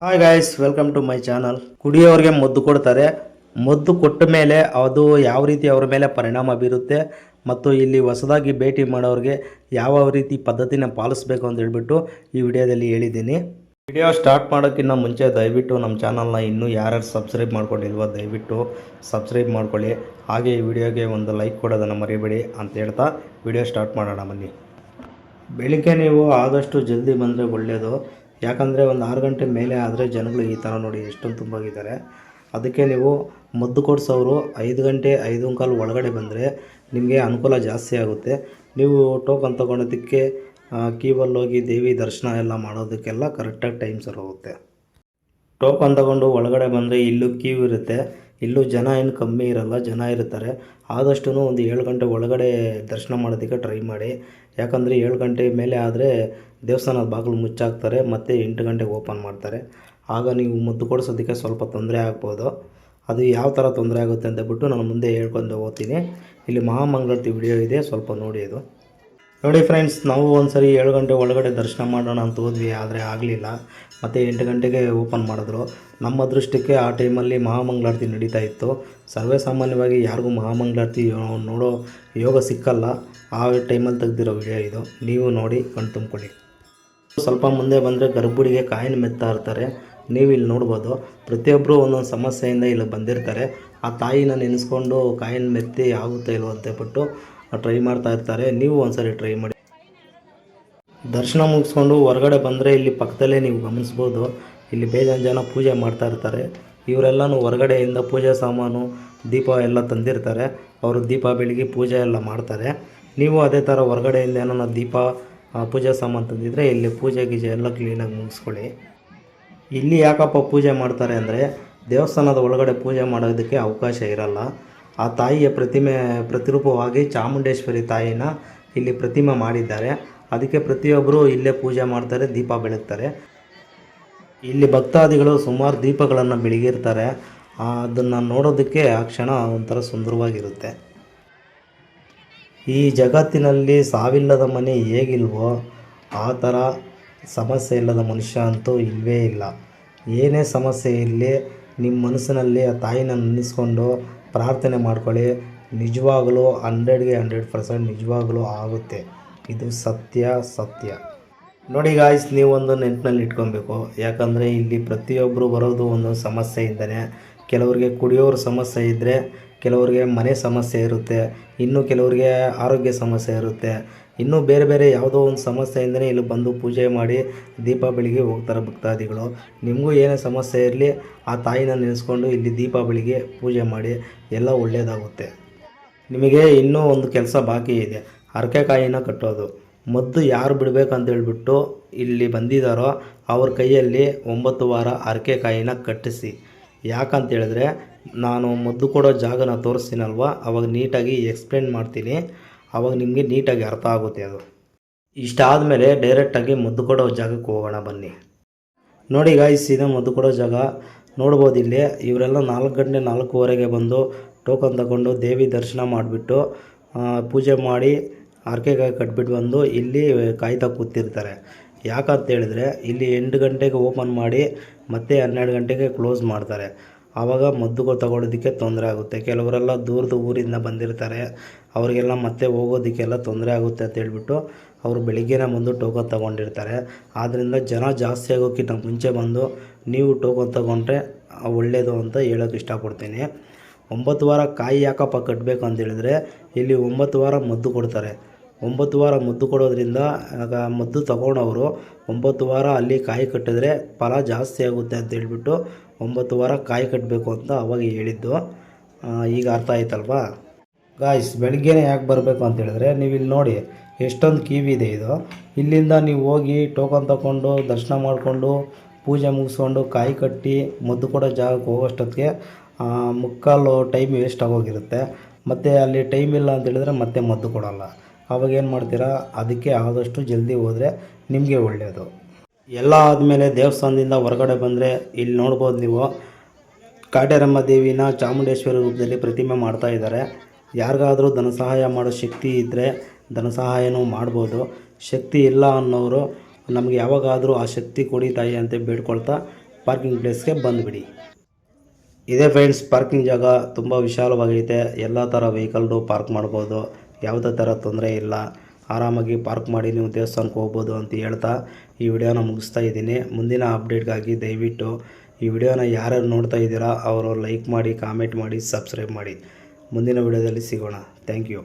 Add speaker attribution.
Speaker 1: Hi guys, welcome to my channel. ಕುಡಿಯೋರಿಗೆ ಮದ್ದು ಕೊಡ್ತಾರೆ. ಮದ್ದು ಕೊಟ್ಟ ಮೇಲೆ ಅದು ಯಾವ ರೀತಿ ಅವರ ಮೇಲೆ ಪರಿಣಾಮ ಬೀರುತ್ತೆ ಮತ್ತು ಇಲ್ಲಿ ಹೊಸದಾಗಿ ಭೇಟಿ ಮಾಡೋರಿಗೆ ಯಾವ ರೀತಿ ಪದ್ಧತಿನ ಪಾಲಿಸಬೇಕು ಅಂತ ಹೇಳ್ಬಿಟ್ಟು ಈ ವಿಡಿಯೋದಲ್ಲಿ ಹೇಳಿದ್ದೀನಿ. ವಿಡಿಯೋ ಸ್ಟಾರ್ಟ್ ಮಾಡೋಕ್ಕಿಂತ ಮುಂಚೆ ದಯವಿಟ್ಟು ನಮ್ಮ ಚಾನಲ್ನ ಇನ್ನೂ ಯಾರ್ಯಾರು ಸಬ್ಸ್ಕ್ರೈಬ್ ಮಾಡ್ಕೊಂಡಿಲ್ವೋ ದಯವಿಟ್ಟು ಸಬ್ಸ್ಕ್ರೈಬ್ ಮಾಡ್ಕೊಳ್ಳಿ. ಹಾಗೆ ಈ ವಿಡಿಯೋಗೆ ಒಂದು ಲೈಕ್ ಕೊಡೋದನ್ನು ಮರಿಬೇಡಿ ಅಂತ ಹೇಳ್ತಾ ವಿಡಿಯೋ ಸ್ಟಾರ್ಟ್ ಮಾಡೋಣ ಬನ್ನಿ. ಬೆಳಿಗ್ಗೆ ನೀವು ಆದಷ್ಟು ಜಲ್ದಿ ಬಂದರೆ ಒಳ್ಳೆಯದು. ಯಾಕಂದರೆ ಒಂದು 6 ಗಂಟೆ ಮೇಲೆ ಆದರೆ ಜನಗಳು ಈ ಥರ ನೋಡಿ ಎಷ್ಟೊಂದು ತುಂಬೋಗಿದ್ದಾರೆ. ಅದಕ್ಕೆ ನೀವು ಮದ್ದು ಕೊಡಿಸೋರು 5 ಗಂಟೆ 5:15 ಒಳಗಡೆ ಬಂದರೆ ನಿಮಗೆ ಅನುಕೂಲ ಜಾಸ್ತಿ ಆಗುತ್ತೆ. ನೀವು ಟೋಕನ್ ತೊಗೊಳೋದಕ್ಕೆ ಕ್ಯೂವಲ್ಲಿ ಹೋಗಿ ದೇವಿ ದರ್ಶನ ಎಲ್ಲ ಮಾಡೋದಕ್ಕೆಲ್ಲ ಕರೆಕ್ಟಾಗಿ ಟೈಮ್ ಸರ್ ಹೋಗುತ್ತೆ. ಟೋಕನ್ ತಗೊಂಡು ಒಳಗಡೆ ಬಂದರೆ ಇಲ್ಲೂ ಕ್ಯೂ ಇರುತ್ತೆ. ಇಲ್ಲೂ ಜನ ಏನು ಕಮ್ಮಿ ಇರಲ್ಲ, ಜನ ಇರ್ತಾರೆ. ಆದಷ್ಟು ಒಂದು 7 ಗಂಟೆ ಒಳಗಡೆ ದರ್ಶನ ಮಾಡೋದಕ್ಕೆ ಟ್ರೈ ಮಾಡಿ. ಯಾಕಂದರೆ 7 ಗಂಟೆ ಮೇಲೆ ಆದರೆ ದೇವಸ್ಥಾನದ ಬಾಗಿಲು ಮುಚ್ಚಾಕ್ತಾರೆ ಮತ್ತು 8 ಗಂಟೆಗೆ ಓಪನ್ ಮಾಡ್ತಾರೆ. ಆಗ ನೀವು ಮದ್ದು ಕೊಡಿಸೋದಕ್ಕೆ ಸ್ವಲ್ಪ ತೊಂದರೆ ಆಗ್ಬೋದು. ಅದು ಯಾವ ಥರ ತೊಂದರೆ ಆಗುತ್ತೆ ಅಂತ ಬಿಟ್ಟು ನಾನು ಮುಂದೆ ಹೇಳ್ಕೊಂಡು ಹೋಗ್ತೀನಿ. ಇಲ್ಲಿ ಮಹಾಮಂಗಳಾರತಿ ವಿಡಿಯೋ ಇದೆ, ಸ್ವಲ್ಪ ನೋಡಿ. ಅದು ನೋಡಿ ಫ್ರೆಂಡ್ಸ್, ನಾವು ಒಂದು ಸರಿ 7 ಗಂಟೆ ಒಳಗಡೆ ದರ್ಶನ ಮಾಡೋಣ ಅಂತ ಹೋದ್ವಿ, ಆದರೆ ಆಗಲಿಲ್ಲ. ಮತ್ತು 8 ಗಂಟೆಗೆ ಓಪನ್ ಮಾಡಿದ್ರು. ನಮ್ಮ ಅದೃಷ್ಟಕ್ಕೆ ಆ ಟೈಮಲ್ಲಿ ಮಹಾಮಂಗಳಾರತಿ ನಡೀತಾ ಇತ್ತು. ಸರ್ವೇ ಸಾಮಾನ್ಯವಾಗಿ ಯಾರಿಗೂ ಮಹಾಮಂಗಳಾರತಿ ನೋಡೋ ಯೋಗ ಸಿಕ್ಕಲ್ಲ. ಆ ಟೈಮಲ್ಲಿ ತೆಗೆದಿರೋ ವಿಡಿಯೋ ಇದು, ನೀವು ನೋಡಿ ಕಣ್ಣು ತುಂಬ್ಕೊಳ್ಳಿ. ಸ್ವಲ್ಪ ಮುಂದೆ ಬಂದರೆ ಗರ್ಭಿಣಿಗೆ ಕಾಯಿನ ಮೆತ್ತಾ ಇರ್ತಾರೆ. ನೀವು ಇಲ್ಲಿ ನೋಡ್ಬೋದು, ಪ್ರತಿಯೊಬ್ಬರು ಒಂದೊಂದು ಸಮಸ್ಯೆಯಿಂದ ಇಲ್ಲಿ ಬಂದಿರ್ತಾರೆ. ಆ ತಾಯಿನ ನೆನೆಸ್ಕೊಂಡು ಕಾಯಿನ ಮೆತ್ತಿ ಆಗುತ್ತಾ ಇಲ್ವೋ ಅಂತ ಬಿಟ್ಟು ಟ್ರೈ ಮಾಡ್ತಾ ಇರ್ತಾರೆ. ನೀವು ಒಂದ್ಸರಿ ಟ್ರೈ ಮಾಡಿ. ದರ್ಶನ ಮುಗಿಸ್ಕೊಂಡು ಹೊರಗಡೆ ಬಂದರೆ ಇಲ್ಲಿ ಪಕ್ಕದಲ್ಲೇ ನೀವು ಗಮನಿಸ್ಬೋದು, ಇಲ್ಲಿ ಬೇಜಾನ್ ಜನ ಪೂಜೆ ಮಾಡ್ತಾ ಇರ್ತಾರೆ. ಇವರೆಲ್ಲನೂ ಹೊರಗಡೆಯಿಂದ ಪೂಜೆ ಸಾಮಾನು ದೀಪ ಎಲ್ಲ ತಂದಿರ್ತಾರೆ. ಅವರು ದೀಪ ಬೆಳಗಿ ಪೂಜೆ ಎಲ್ಲ ಮಾಡ್ತಾರೆ. ನೀವು ಅದೇ ಥರ ಹೊರಗಡೆಯಿಂದ ಏನೋ ದೀಪ ಪೂಜೆ ಸಾಮಾನು ತಂದಿದ್ರೆ ಇಲ್ಲಿ ಪೂಜೆ ಗೀಜೆ ಎಲ್ಲ ಕ್ಲೀನಾಗಿ ಮುಗಿಸ್ಕೊಳ್ಳಿ. ಇಲ್ಲಿ ಯಾಕಪ್ಪ ಪೂಜೆ ಮಾಡ್ತಾರೆ ಅಂದರೆ, ದೇವಸ್ಥಾನದ ಒಳಗಡೆ ಪೂಜೆ ಮಾಡೋದಕ್ಕೆ ಅವಕಾಶ ಇರಲ್ಲ. ಆ ತಾಯಿಯ ಪ್ರತಿರೂಪವಾಗಿ ಚಾಮುಂಡೇಶ್ವರಿ ತಾಯಿನ ಇಲ್ಲಿ ಪ್ರತಿಮೆ ಮಾಡಿದ್ದಾರೆ. ಅದಕ್ಕೆ ಪ್ರತಿಯೊಬ್ಬರು ಇಲ್ಲೇ ಪೂಜೆ ಮಾಡ್ತಾರೆ, ದೀಪ ಬೆಳಗ್ತಾರೆ. ಇಲ್ಲಿ ಭಕ್ತಾದಿಗಳು ಸುಮಾರು ದೀಪಗಳನ್ನು ಬೆಳಗಿರ್ತಾರೆ. ಅದನ್ನು ನೋಡೋದಕ್ಕೆ ಆ ಕ್ಷಣ ಒಂಥರ ಸುಂದರವಾಗಿರುತ್ತೆ. ಈ ಜಗತ್ತಿನಲ್ಲಿ ಸಾವಿಲ್ಲದ ಮನೆ ಹೇಗಿಲ್ವೋ ಆ ಥರ ಸಮಸ್ಯೆ ಇಲ್ಲದ ಮನುಷ್ಯ ಅಂತೂ ಇಲ್ಲವೇ ಇಲ್ಲ. ಏನೇ ಸಮಸ್ಯೆ ಇರಲಿ, ನಿಮ್ಮ ಮನಸ್ಸಿನಲ್ಲಿ ಆ ತಾಯಿನ ನೆನೆಸ್ಕೊಂಡು ಪ್ರಾರ್ಥನೆ ಮಾಡ್ಕೊಳ್ಳಿ. ನಿಜವಾಗಲೂ 100ಗೆ 100% ನಿಜವಾಗಲೂ ಆಗುತ್ತೆ. ಇದು ಸತ್ಯ. ನೋಡಿ ಗಾಯ್ಸ್, ನೀವೊಂದು ನೆನಪಿನಲ್ಲಿ ಇಟ್ಕೊಬೇಕು. ಯಾಕಂದರೆ ಇಲ್ಲಿ ಪ್ರತಿಯೊಬ್ಬರು ಬರೋದು ಒಂದೊಂದು ಸಮಸ್ಯೆಯಿಂದನೇ. ಕೆಲವರಿಗೆ ಕುಡಿಯೋರ ಸಮಸ್ಯೆ ಇದ್ದರೆ, ಕೆಲವರಿಗೆ ಮನೆ ಸಮಸ್ಯೆ ಇರುತ್ತೆ, ಇನ್ನು ಕೆಲವರಿಗೆ ಆರೋಗ್ಯ ಸಮಸ್ಯೆ ಇರುತ್ತೆ, ಇನ್ನೂ ಬೇರೆ ಬೇರೆ ಯಾವುದೋ ಒಂದು ಸಮಸ್ಯೆಯಿಂದನೇ ಇಲ್ಲಿ ಬಂದು ಪೂಜೆ ಮಾಡಿ ದೀಪ ಬೆಳಗ್ಗೆ ಹೋಗ್ತಾರೆ ಭಕ್ತಾದಿಗಳು. ನಿಮಗೂ ಏನೇ ಸಮಸ್ಯೆ ಇರಲಿ, ಆ ತಾಯಿನ ನೆನೆಸ್ಕೊಂಡು ಇಲ್ಲಿ ದೀಪ ಬೆಳಗ್ಗೆ ಪೂಜೆ ಮಾಡಿ, ಎಲ್ಲ ಒಳ್ಳೆಯದಾಗುತ್ತೆ. ನಿಮಗೆ ಇನ್ನೂ ಒಂದು ಕೆಲಸ ಬಾಕಿ ಇದೆ, ಹರಕೆಕಾಯಿನ ಕಟ್ಟೋದು. ಮದ್ದು ಯಾರು ಬಿಡಬೇಕಂತ ಹೇಳ್ಬಿಟ್ಟು ಇಲ್ಲಿ ಬಂದಿದ್ದಾರೋ ಅವ್ರ ಕೈಯಲ್ಲಿ 9 ವಾರ ಹರಕೆಕಾಯಿನ ಕಟ್ಟಿಸಿ. ಯಾಕಂತ ಹೇಳಿದ್ರೆ, ನಾನು ಮದ್ದು ಕೊಡೋ ಜಾಗನ ತೋರಿಸ್ತೀನಲ್ವ, ಅವಾಗ ನೀಟಾಗಿ ಎಕ್ಸ್ಪ್ಲೇನ್ ಮಾಡ್ತೀನಿ. ಆವಾಗ ನಿಮಗೆ ನೀಟಾಗಿ ಅರ್ಥ ಆಗುತ್ತೆ. ಅದು ಇಷ್ಟಾದಮೇಲೆ ಡೈರೆಕ್ಟಾಗಿ ಮದ್ದು ಕೊಡೋ ಜಾಗಕ್ಕೆ ಹೋಗೋಣ ಬನ್ನಿ. ನೋಡಿ ಗಾಯ್ಸ್, ಇದೆ ಮದ್ದು ಕೊಡೋ ಜಾಗ. ನೋಡ್ಬೋದು ಇಲ್ಲಿ ಇವರೆಲ್ಲ 4 ಗಂಟೆ 4:15ಗೆ ಬಂದು ಟೋಕನ್ ತಗೊಂಡು ದೇವಿ ದರ್ಶನ ಮಾಡಿಬಿಟ್ಟು ಪೂಜೆ ಮಾಡಿ ಹರಕೆಕಾಯಿ ಕಟ್ಬಿಟ್ಟು ಬಂದು ಇಲ್ಲಿ ಕಾಯ್ತಾ ಕೂತಿರ್ತಾರೆ. ಯಾಕಂತ ಹೇಳಿದ್ರೆ, ಇಲ್ಲಿ 8 ಗಂಟೆಗೆ ಓಪನ್ ಮಾಡಿ ಮತ್ತೆ 12 ಗಂಟೆಗೆ ಕ್ಲೋಸ್ ಮಾಡ್ತಾರೆ. ಆವಾಗ ಮದ್ದು ತಗೊಳ್ಳೋದಕ್ಕೆ ತೊಂದರೆ ಆಗುತ್ತೆ. ಕೆಲವರೆಲ್ಲ ದೂರದ ಊರಿಂದ ಬಂದಿರ್ತಾರೆ, ಅವರಿಗೆಲ್ಲ ಮತ್ತೆ ಹೋಗೋದಕ್ಕೆಲ್ಲ ತೊಂದರೆ ಆಗುತ್ತೆ ಅಂತ ಹೇಳ್ಬಿಟ್ಟು ಅವರು ಬೆಳಿಗ್ಗೆನೇ ಬಂದು ಟೋಕನ್ ತೊಗೊಂಡಿರ್ತಾರೆ. ಆದ್ದರಿಂದ ಜನ ಜಾಸ್ತಿ ಆಗೋಕ್ಕಿಂತ ಮುಂಚೆ ಬಂದು ನೀವು ಟೋಕನ್ ತೊಗೊಂಡ್ರೆ ಒಳ್ಳೆಯದು ಅಂತ ಹೇಳೋಕ್ಕೆ ಇಷ್ಟಪಡ್ತೀನಿ. 9 ವಾರ ಕಾಯಿ ಯಾಕಪ್ಪ ಕಟ್ಟಬೇಕು ಅಂತ ಹೇಳಿದ್ರೆ, ಇಲ್ಲಿ 9 ವಾರ ಮದ್ದು ಕೊಡ್ತಾರೆ. 9 ವಾರ ಮದ್ದು ಕೊಡೋದ್ರಿಂದ ಮದ್ದು ತಗೊಂಡವರು 9 ವಾರ ಅಲ್ಲಿ ಕಾಯಿ ಕಟ್ಟಿದ್ರೆ ಫಲ ಜಾಸ್ತಿ ಆಗುತ್ತೆ ಅಂತ ಹೇಳ್ಬಿಟ್ಟು 9 ವಾರ ಕಾಯಿ ಕಟ್ಟಬೇಕು ಅಂತ ಅವಾಗ ಹೇಳಿದ್ದು. ಈಗ ಅರ್ಥ ಆಯ್ತಲ್ವಾ ಗಾಯ್ಸ್? ಬೆಳಿಗ್ಗೆನೇ ಯಾಕೆ ಬರಬೇಕು ಅಂತ ಹೇಳಿದ್ರೆ, ನೀವು ಇಲ್ಲಿ ನೋಡಿ ಎಷ್ಟೊಂದು ಕ್ಯೂ ಇದೆ. ಇದು ಇಲ್ಲಿಂದ ನೀವು ಹೋಗಿ ಟೋಕನ್ ತಗೊಂಡು ದರ್ಶನ ಮಾಡಿಕೊಂಡು ಪೂಜೆ ಮುಗಿಸ್ಕೊಂಡು ಕಾಯಿ ಕಟ್ಟಿ ಮದ್ದು ಕೊಡೋ ಜಾಗಕ್ಕೆ ಹೋಗೋಷ್ಟೊತ್ತಿಗೆ ಮುಕ್ಕಾಲು ಟೈಮ್ ವೇಸ್ಟ್ ಆಗೋಗಿರುತ್ತೆ. ಮತ್ತು ಅಲ್ಲಿ ಟೈಮ್ ಇಲ್ಲ ಅಂತ ಹೇಳಿದ್ರೆ ಮತ್ತೆ ಮದ್ದು ಕೊಡೋಲ್ಲ. ಆವಾಗ ಏನು ಮಾಡ್ತೀರಾ? ಅದಕ್ಕೆ ಆದಷ್ಟು ಜಲ್ದಿ ಹೋದರೆ ನಿಮಗೆ ಒಳ್ಳೆಯದು. ಎಲ್ಲ ಆದಮೇಲೆ ದೇವಸ್ಥಾನದಿಂದ ಹೊರಗಡೆ ಬಂದರೆ ಇಲ್ಲಿ ನೋಡ್ಬೋದು ನೀವು, ಕಾಟೇರಮ್ಮ ದೇವಿನ ಚಾಮುಂಡೇಶ್ವರಿ ರೂಪದಲ್ಲಿ ಪ್ರತಿಮೆ ಮಾಡ್ತಾ ಇದ್ದಾರೆ. ಯಾರಿಗಾದರೂ ಧನ ಸಹಾಯ ಮಾಡೋ ಶಕ್ತಿ ಇದ್ದರೆ ಧನ ಸಹಾಯನೂ ಮಾಡ್ಬೋದು. ಶಕ್ತಿ ಇಲ್ಲ ಅನ್ನೋರು ನಮಗೆ ಯಾವಾಗಾದರೂ ಆ ಶಕ್ತಿ ಕೊಡಿ ತಾಯಿ ಅಂತ ಬೇಡ್ಕೊಳ್ತಾ ಪಾರ್ಕಿಂಗ್ ಪ್ಲೇಸ್ಗೆ ಬಂದುಬಿಡಿ. ಇದೇ ಫ್ರೆಂಡ್ಸ್ ಪಾರ್ಕಿಂಗ್ ಜಾಗ ತುಂಬ ವಿಶಾಲವಾಗೈತೆ. ಎಲ್ಲ ಥರ ವೆಹಿಕಲ್ದು ಪಾರ್ಕ್ ಮಾಡ್ಬೋದು, ಯಾವುದೇ ಥರ ತೊಂದರೆ ಇಲ್ಲ. ಆರಾಮಾಗಿ ಪಾರ್ಕ್ ಮಾಡಿ ನೀವು ದೇವಸ್ಥಾನಕ್ಕೆ ಹೋಗ್ಬೋದು ಅಂತ ಹೇಳ್ತಾ ಈ ವಿಡಿಯೋನ ಮುಗಿಸ್ತಾ ಇದ್ದೀನಿ. ಮುಂದಿನ ಅಪ್ಡೇಟ್ಗಾಗಿ ದಯವಿಟ್ಟು ಈ ವಿಡಿಯೋನ ಯಾರ್ಯಾರು ನೋಡ್ತಾ ಇದ್ದೀರಾ ಅವರು ಲೈಕ್ ಮಾಡಿ, ಕಾಮೆಂಟ್ ಮಾಡಿ, ಸಬ್ಸ್ಕ್ರೈಬ್ ಮಾಡಿ. ಮುಂದಿನ ವಿಡಿಯೋದಲ್ಲಿ ಸಿಗೋಣ. Thank you.